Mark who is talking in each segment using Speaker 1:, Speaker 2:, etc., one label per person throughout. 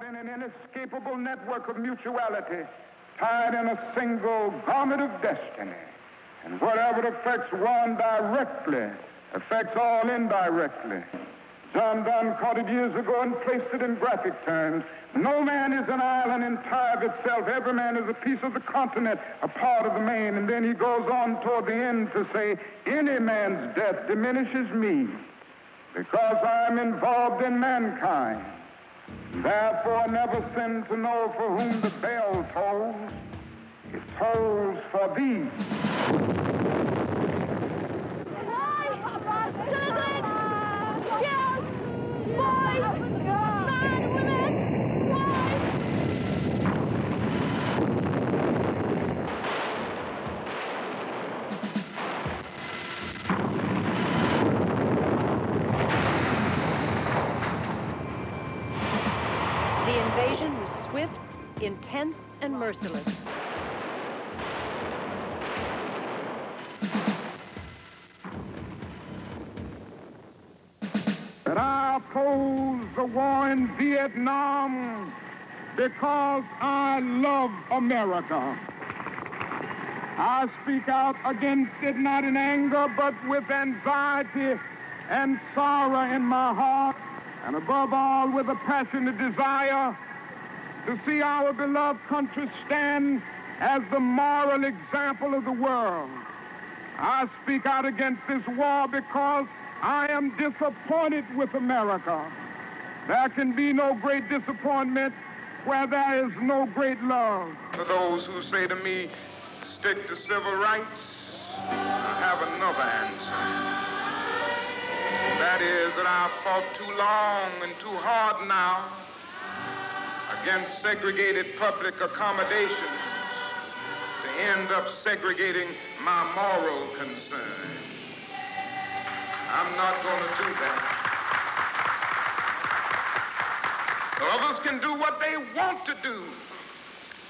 Speaker 1: in an inescapable network of mutuality, tied in a single garment of destiny. And whatever affects one directly affects all indirectly. John Donne caught it years ago and placed it in graphic terms. No man is an island entire of itself. Every man is a piece of the continent, a part of the main. And then he goes on toward the end to say, any man's death diminishes me because I am involved in mankind. Therefore, I never sin to know for whom the bell tolls. It tolls for thee.
Speaker 2: The invasion was swift, intense, and merciless.
Speaker 1: That I oppose the war in Vietnam because I love America. I speak out against it not in anger, but with anxiety and sorrow in my heart, and above all with a passionate desire to see our beloved country stand as the moral example of the world. I speak out against this war because I am disappointed with America. There can be no great disappointment where there is no great love.
Speaker 3: For those who say to me, stick to civil rights, I have another answer. That is that I've fought too long and too hard now against segregated public accommodations to end up segregating my moral concern. I'm not going to do that. Others can do what they want to do.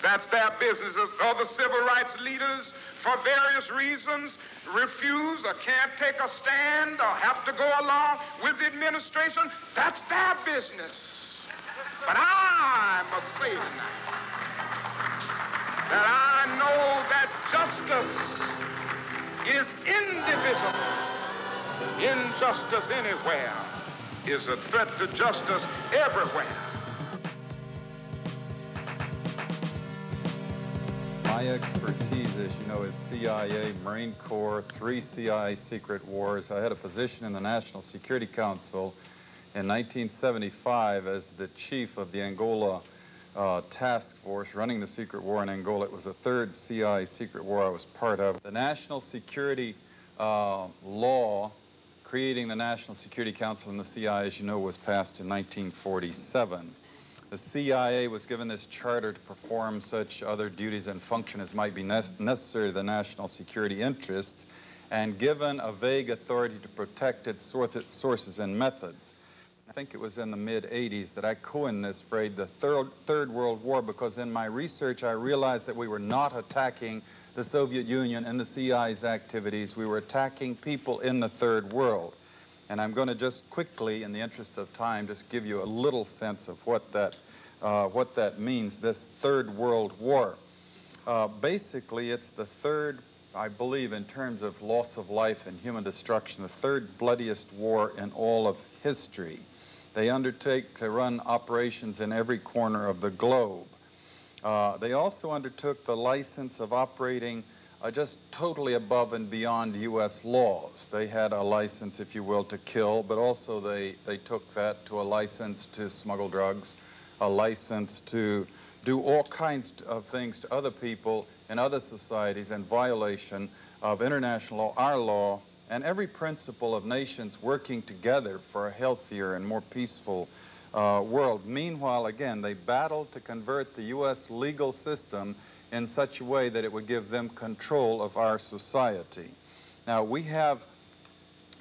Speaker 3: That's their business. Other civil rights leaders, for various reasons, refuse or can't take a stand or have to go along with the administration. That's their business. But I must say tonight that I know that justice is indivisible. Injustice anywhere is a threat to justice everywhere.
Speaker 4: My expertise, as you know, is CIA, Marine Corps, 3 CIA secret wars. I had a position in the National Security Council in 1975 as the chief of the Angola task force running the secret war in Angola. It was the 3rd CIA secret war I was part of. The National Security law creating the National Security Council and the CIA, as you know, was passed in 1947. The CIA was given this charter to perform such other duties and function as might be necessary to the national security interests, and given a vague authority to protect its sources and methods. I think it was in the mid-'80s that I coined this phrase, the Third World War, because in my research I realized that we were not attacking the Soviet Union and the CIA's activities. We were attacking people in the Third World. And I'm going to just quickly, in the interest of time, just give you a little sense of what that means, this Third World War. Basically, it's the third, I believe, in terms of loss of life and human destruction, the third bloodiest war in all of history. They undertake to run operations in every corner of the globe. They also undertook the license of operating just totally above and beyond U.S. laws. They had a license, if you will, to kill, but also they took that to a license to smuggle drugs, a license to do all kinds of things to other people in other societies in violation of international law, our law, and every principle of nations working together for a healthier and more peaceful world. Meanwhile, again, they battled to convert the U.S. legal system in such a way that it would give them control of our society. Now, we have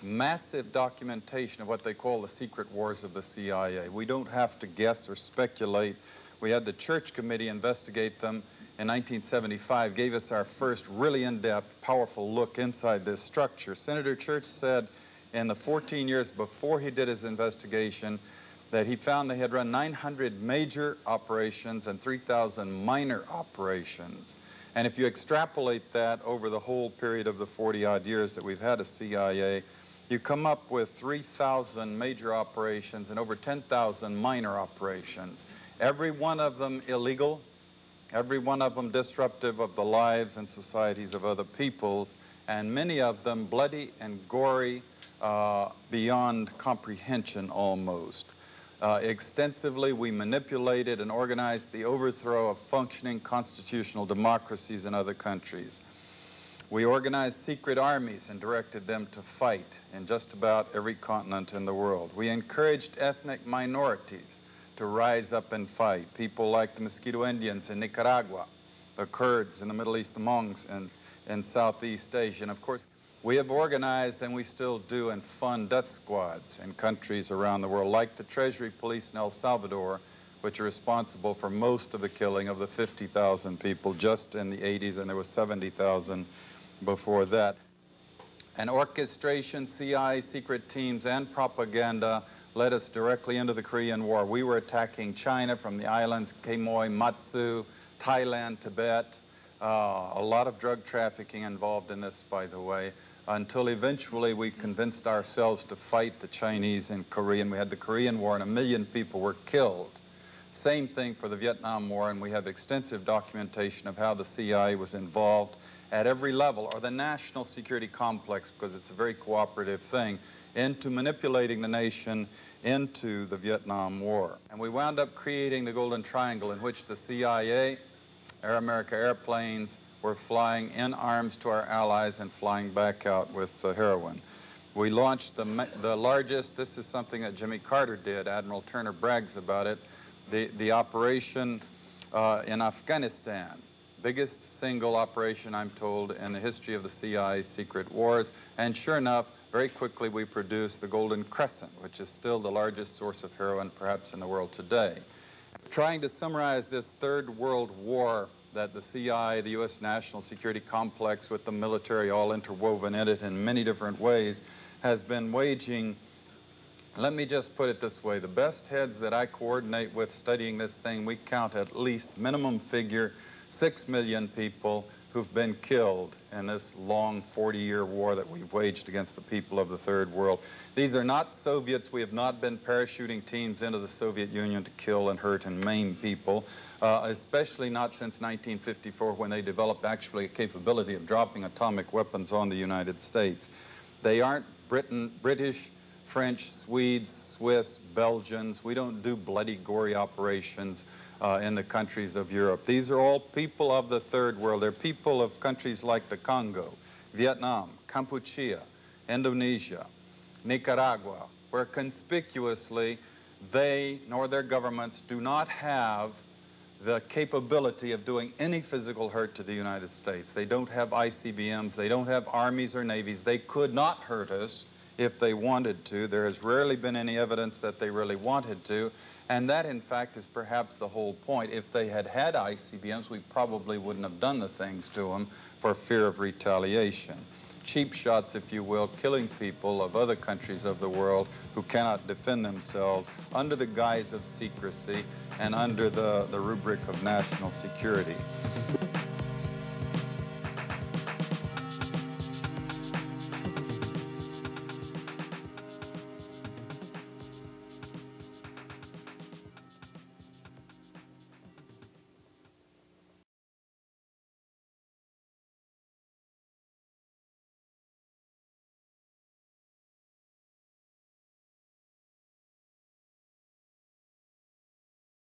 Speaker 4: massive documentation of what they call the secret wars of the CIA. We don't have to guess or speculate. We had the Church Committee investigate them in 1975, gave us our first really in-depth, powerful look inside this structure. Senator Church said in the 14 years before he did his investigation that he found they had run 900 major operations and 3,000 minor operations. And if you extrapolate that over the whole period of the 40-odd years that we've had a CIA, you come up with 3,000 major operations and over 10,000 minor operations. Every one of them illegal, every one of them disruptive of the lives and societies of other peoples, and many of them bloody and gory beyond comprehension almost. Extensively, we manipulated and organized the overthrow of functioning constitutional democracies in other countries. We organized secret armies and directed them to fight in just about every continent in the world. We encouraged ethnic minorities to rise up and fight, people like the Mosquito Indians in Nicaragua, the Kurds in the Middle East, the Mongs in Southeast Asia, and of course, we have organized, and we still do, and fund death squads in countries around the world, like the Treasury Police in El Salvador, which are responsible for most of the killing of the 50,000 people just in the 80s, and there was 70,000 before that. And orchestration, CIA, secret teams, and propaganda led us directly into the Korean War. We were attacking China from the islands, Quemoy, Matsu, Thailand, Tibet. A lot of drug trafficking involved in this, by the way, until eventually we convinced ourselves to fight the Chinese in Korea, and we had the Korean War, and 1 million people were killed. Same thing for the Vietnam War, and we have extensive documentation of how the CIA was involved at every level, or the national security complex, because it's a very cooperative thing, into manipulating the nation into the Vietnam War. And we wound up creating the Golden Triangle, in which the CIA, Air America airplanes, were flying in arms to our allies and flying back out with heroin. We launched the largest, this is something that Jimmy Carter did, Admiral Turner brags about it, the operation in Afghanistan. Biggest single operation, I'm told, in the history of the CIA's secret wars. And sure enough, very quickly we produced the Golden Crescent, which is still the largest source of heroin perhaps in the world today. Trying to summarize this Third World War that the CIA, the U.S. national security complex with the military all interwoven in it in many different ways, has been waging. Let me just put it this way. The best heads that I coordinate with studying this thing, we count at least minimum figure 6 million people who've been killed in this long 40-year war that we've waged against the people of the Third World. These are not Soviets. We have not been parachuting teams into the Soviet Union to kill and hurt and maim people, especially not since 1954, when they developed actually a capability of dropping atomic weapons on the United States. They aren't British, French, Swedes, Swiss, Belgians. We don't do bloody, gory operations in the countries of Europe. These are all people of the Third World. They're people of countries like the Congo, Vietnam, Cambodia, Indonesia, Nicaragua, where conspicuously they nor their governments do not have the capability of doing any physical hurt to the United States. They don't have ICBMs. They don't have armies or navies. They could not hurt us if they wanted to. There has rarely been any evidence that they really wanted to, and that, in fact, is perhaps the whole point. If they had had ICBMs, we probably wouldn't have done the things to them for fear of retaliation. Cheap shots, if you will, killing people of other countries of the world who cannot defend themselves under the guise of secrecy and under the rubric of national security.